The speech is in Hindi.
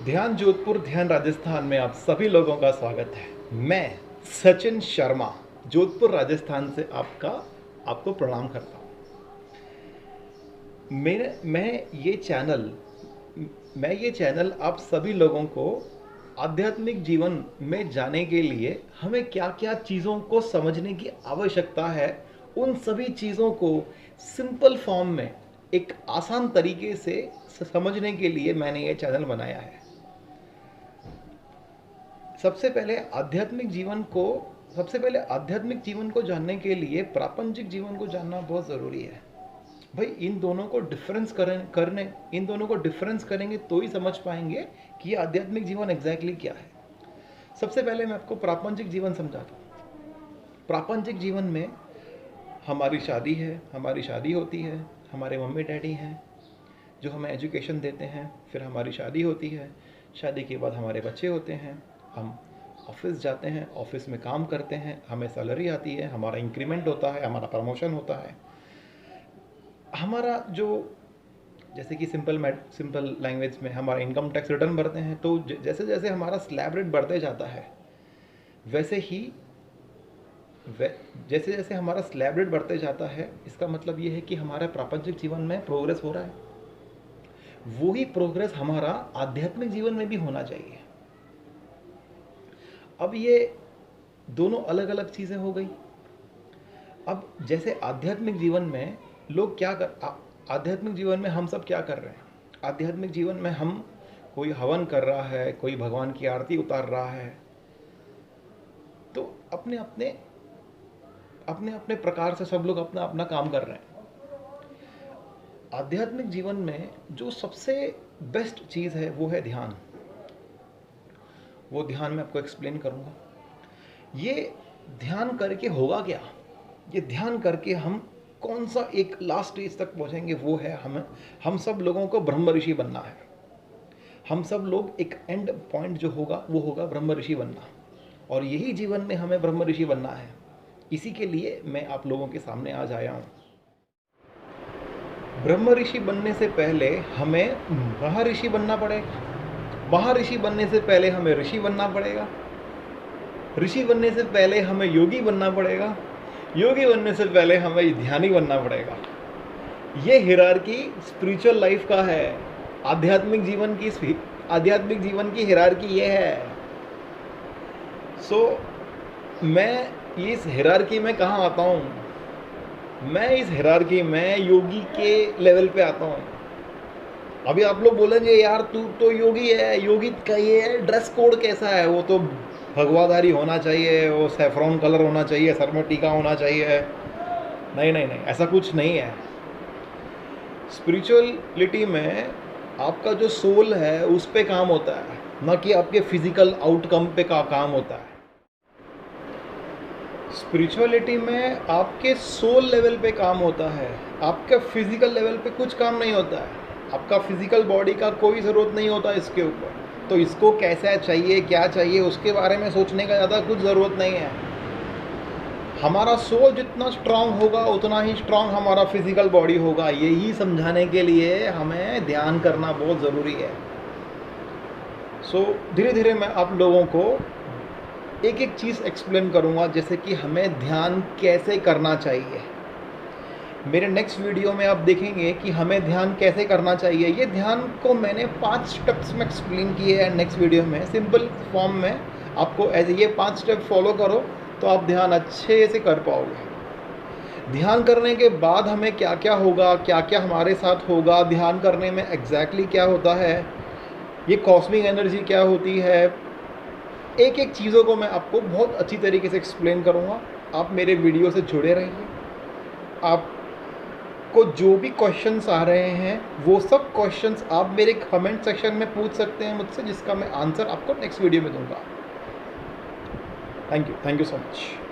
ध्यान जोधपुर, ध्यान राजस्थान में आप सभी लोगों का स्वागत है। मैं सचिन शर्मा जोधपुर राजस्थान से आपको प्रणाम करता हूँ। मैं ये चैनल आप सभी लोगों को आध्यात्मिक जीवन में जाने के लिए हमें क्या क्या चीज़ों को समझने की आवश्यकता है, उन सभी चीज़ों को सिंपल फॉर्म में एक आसान तरीके से समझने के लिए मैंने ये चैनल बनाया है। सबसे पहले आध्यात्मिक जीवन को जानने के लिए प्रापंचिक जीवन को जानना बहुत ज़रूरी है। भाई इन दोनों को डिफरेंस करेंगे तो ही समझ पाएंगे कि ये आध्यात्मिक जीवन एग्जैक्टली क्या है। सबसे पहले मैं आपको प्रापंचिक जीवन समझाता हूँ। प्रापंचिक जीवन में हमारी शादी होती है, हमारे मम्मी डैडी हैं जो हमें एजुकेशन देते हैं, फिर हमारी शादी होती है, शादी के बाद हमारे बच्चे होते हैं, हम ऑफिस जाते हैं, ऑफिस में काम करते हैं, हमें सैलरी आती है, हमारा इंक्रीमेंट होता है, हमारा प्रमोशन होता है, हमारा जो जैसे कि सिंपल लैंग्वेज में हमारा इनकम टैक्स रिटर्न भरते हैं। तो जैसे जैसे हमारा स्लैब रेट बढ़ते जाता है जैसे जैसे हमारा स्लैब रेट बढ़ते जाता है, इसका मतलब ये है कि हमारा प्रापंचिक जीवन में प्रोग्रेस हो रहा है। वही प्रोग्रेस हमारा आध्यात्मिक जीवन में भी होना चाहिए। अब ये दोनों अलग अलग चीज़ें हो गई। अब जैसे आध्यात्मिक जीवन में आध्यात्मिक जीवन में हम सब क्या कर रहे हैं? आध्यात्मिक जीवन में हम कोई हवन कर रहा है, कोई भगवान की आरती उतार रहा है, तो अपने अपने प्रकार से सब लोग अपना अपना काम कर रहे हैं। आध्यात्मिक जीवन में जो सबसे बेस्ट चीज़ है वो है ध्यान। वो ध्यान मैं आपको एक्सप्लेन करूंगा। ये ध्यान करके होगा क्या? ये ध्यान करके हम कौन सा एक लास्ट स्टेज तक पहुंचेंगे? वो है हम सब लोगों को ब्रह्म ऋषि बनना है। हम सब लोग एक एंड पॉइंट जो होगा वो होगा ब्रह्म ऋषि बनना, और यही जीवन में हमें ब्रह्म ऋषि बनना है। इसी के लिए मैं आप लोगों के सामने आज आया हूँ। ब्रह्म ऋषि बनने से पहले हमें महर्षि बनना पड़ेगा। महर्षि बनने से पहले हमें ऋषि बनना पड़ेगा। ऋषि बनने से पहले हमें योगी बनना पड़ेगा। योगी बनने से पहले हमें ध्यानी बनना पड़ेगा। ये हिरार्की स्पिरिचुअल लाइफ का है। आध्यात्मिक जीवन की हिरार्की ये है। मैं इस हिरार्की में कहाँ आता हूँ? मैं इस हिरार्की में योगी के लेवल पे आता हूँ। अभी आप लोग बोलेंगे यार तू तो योगी है, योगी का ये है, ड्रेस कोड कैसा है? वो तो भगवाधारी होना चाहिए, वो सैफरॉन कलर होना चाहिए, सर में टीका होना चाहिए। नहीं, ऐसा कुछ नहीं है। स्पिरिचुअलिटी में आपका जो सोल है उस पे काम होता है, ना कि आपके फिजिकल आउटकम पे काम होता है। स्पिरिचुअलिटी में आपके सोल लेवल पे काम होता है, आपका फिजिकल लेवल पे कुछ काम नहीं होता है। आपका फिजिकल बॉडी का कोई ज़रूरत नहीं होता इसके ऊपर। तो इसको कैसा चाहिए, क्या चाहिए, उसके बारे में सोचने का ज़्यादा कुछ ज़रूरत नहीं है। हमारा सोल जितना स्ट्रांग होगा उतना ही स्ट्रांग हमारा फिजिकल बॉडी होगा। यही समझाने के लिए हमें ध्यान करना बहुत ज़रूरी है। धीरे धीरे मैं आप लोगों को एक एक चीज़ एक्सप्लेन करूँगा, जैसे कि हमें ध्यान कैसे करना चाहिए। मेरे नेक्स्ट वीडियो में आप देखेंगे कि हमें ध्यान कैसे करना चाहिए। ये ध्यान को मैंने 5 स्टेप्स में एक्सप्लेन किए हैं नेक्स्ट वीडियो में, सिंपल फॉर्म में। आपको ये 5 स्टेप फॉलो करो तो आप ध्यान अच्छे से कर पाओगे। ध्यान करने के बाद हमें क्या क्या होगा, क्या क्या हमारे साथ होगा, ध्यान करने में एग्जैक्टली क्या होता है, ये कॉस्मिक एनर्जी क्या होती है, एक एक चीज़ों को मैं आपको बहुत अच्छी तरीके से एक्सप्लेन करूँगा। आप मेरे वीडियो से जुड़े रहिए। आपको जो भी क्वेश्चंस आ रहे हैं वो सब क्वेश्चंस आप मेरे कमेंट सेक्शन में पूछ सकते हैं मुझसे, जिसका मैं आंसर आपको नेक्स्ट वीडियो में दूंगा। Thank you so much.